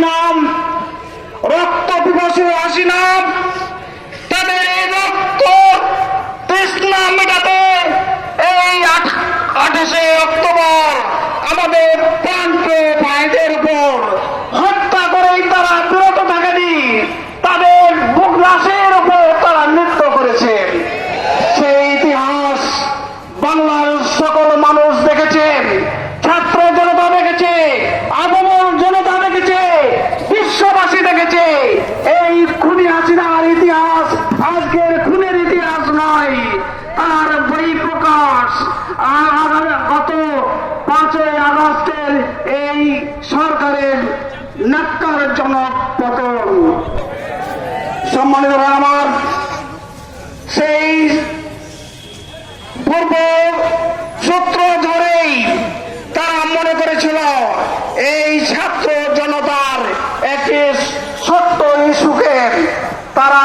নাম, রক্ত পিপাসু নাম, তাদের এই রক্ত তৃষ্ণা মেটাতে এই 28শে অক্টোবর আমাদের প্রাণপ্রিয় ভাইদের উপর হত্যা করেই তারা বিরত থাকেনি, তাদের বুকলাশের উপর তারা নৃত্য করেছে। সেই ইতিহাস বাংলার সকল মানুষ দেখেছেন, ছাত্র জনতা দেখেছে, আপামর জনতা দেখেছে, বিশ্ববাসী দেখেছে। এই খুনি হাসিনার ইতিহাস আজকের খুনের ইতিহাস নয়, তার বহিঃপ্রকাশ গত 5ই আগস্টের এই সরকারের ন্যাক্কারজনক পতন। সম্মানিত আমার, সেই পূর্ব সূত্র ধরেই তারা মনে করেছিল এই ছাত্র জনতার একটি ছোট্ট ইস্যুকে তারা